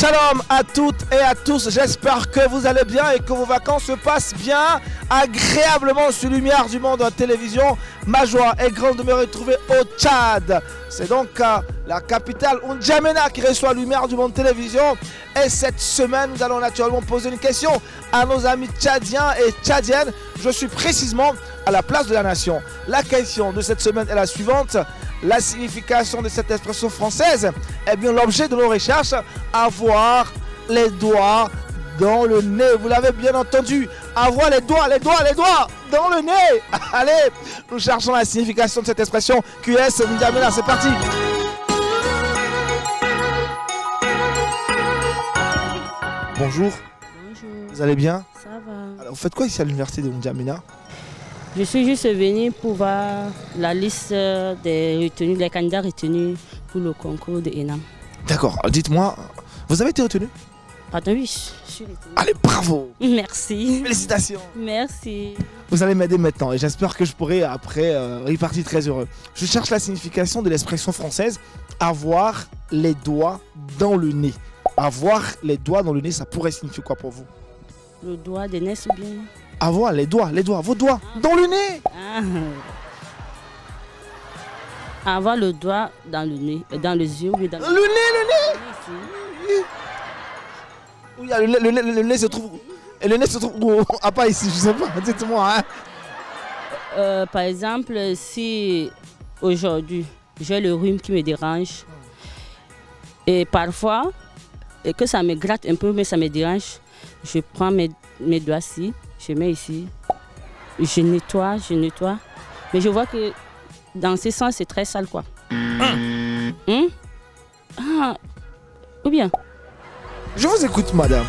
Shalom à toutes et à tous, j'espère que vous allez bien et que vos vacances se passent bien, agréablement sous lumière du monde en télévision. Ma joie est grande de me retrouver au Tchad. C'est donc la capitale N'Djamena qui reçoit lumière du monde télévision. Et cette semaine, nous allons naturellement poser une question à nos amis tchadiens et tchadiennes. Je suis précisément à la place de la nation. La question de cette semaine est la suivante. La signification de cette expression française, eh bien l'objet de nos recherches, avoir les doigts dans le nez. Vous l'avez bien entendu, avoir les doigts dans le nez. Allez, nous cherchons la signification de cette expression QS N'Djamena, c'est parti. Bonjour. Bonjour. Vous allez bien? Ça va. Alors, vous faites quoi ici à l'université de N'Djamena? Je suis juste venue pour voir la liste des retenus, les candidats retenus pour le concours de ENAM. D'accord, dites-moi, vous avez été retenu? Pardon, oui, je suis retenue. Allez, bravo! Merci. Félicitations! Merci. Vous allez m'aider maintenant et j'espère que je pourrai après repartir très heureux. Je cherche la signification de l'expression française avoir les doigts dans le nez. Avoir les doigts dans le nez, ça pourrait signifier quoi pour vous? Le doigt de nez ou bien? Avoir les doigts, vos doigts dans le nez. Avoir le doigt dans le nez, dans les yeux ou dans le nez. Oui, le nez se trouve. Et le nez se trouve où? Ah, pas ici, je sais pas. Dites-moi. Hein. Par exemple, si aujourd'hui j'ai le rhume qui me dérange et parfois et que ça me gratte un peu, mais ça me dérange, je prends mes doigts-ci. Je mets ici, je nettoie, mais je vois que dans ce sens c'est très sale quoi. Ou bien? Je vous écoute madame.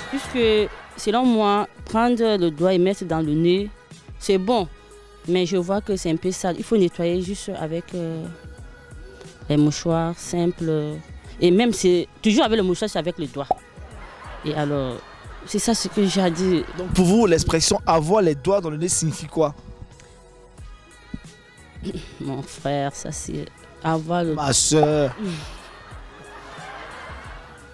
Puisque selon moi, prendre le doigt et mettre dans le nez, c'est bon, mais je vois que c'est un peu sale. Il faut nettoyer juste avec les mouchoirs simples. Et même c'est toujours avec le mouchoir, c'est avec le doigt. Et alors... c'est ça ce que j'ai à dire. Donc pour vous, l'expression avoir les doigts dans le nez signifie quoi? Mon frère, ça c'est avoir le... Ma soeur.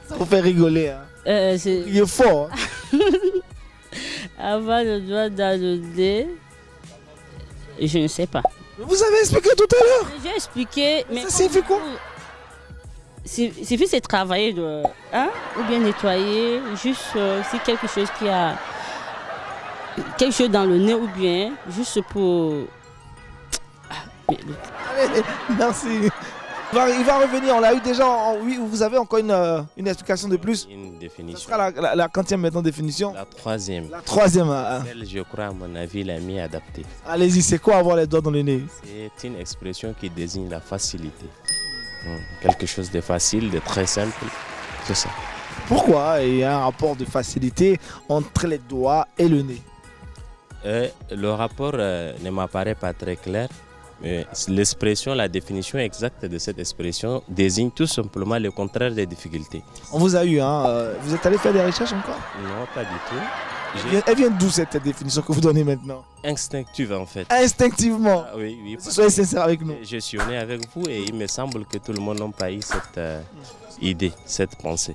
Ça vous fait rigoler. Hein? Il est fort. Hein? Avoir le doigt dans le nez, je ne sais pas. Vous avez expliqué tout à l'heure. J'ai expliqué, mais... ça signifie quoi? Il suffit de travailler, ou bien nettoyer, juste si quelque chose qui a quelque chose dans le nez ou bien juste pour... Allez, merci. Il va revenir, on l'a eu déjà, oui, vous avez encore une explication de plus? Une définition. Ce sera la quantième maintenant définition? La troisième. La troisième. Celle, je crois, à mon avis, la mieux adaptée. Allez-y, c'est quoi avoir les doigts dans le nez? C'est une expression qui désigne la facilité. Quelque chose de facile, de très simple, c'est ça. Pourquoi il y a un rapport de facilité entre les doigts et le nez? Le rapport ne m'apparaît pas très clair. L'expression, la définition exacte de cette expression désigne tout simplement le contraire des difficultés. On vous a eu, hein? Vous êtes allé faire des recherches encore? Non, pas du tout. Elle vient d'où cette définition que vous donnez maintenant? Instinctive en fait. Instinctivement? Ah, oui. Soyez sincère avec nous. Je suis né avec vous et il me semble que tout le monde n'a pas eu cette idée, cette pensée.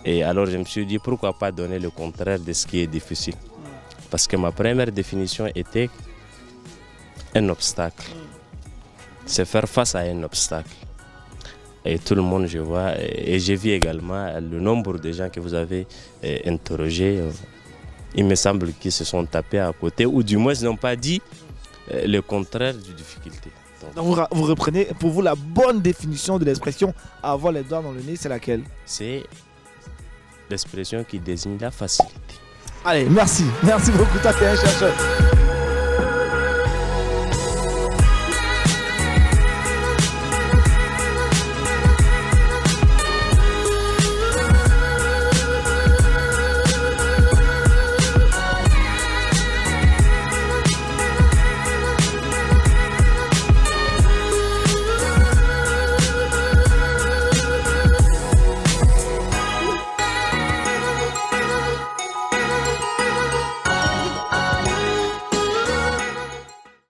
Et alors je me suis dit pourquoi pas donner le contraire de ce qui est difficile. Parce que ma première définition était un obstacle. C'est faire face à un obstacle. Et tout le monde, je vois, et j'ai vu également le nombre de gens que vous avez interrogés. Il me semble qu'ils se sont tapés à côté, ou du moins ils n'ont pas dit le contraire de difficulté. Donc vous reprenez, pour vous, la bonne définition de l'expression avoir les doigts dans le nez, c'est laquelle? C'est l'expression qui désigne la facilité. Allez, merci beaucoup, toi tu es un chercheur.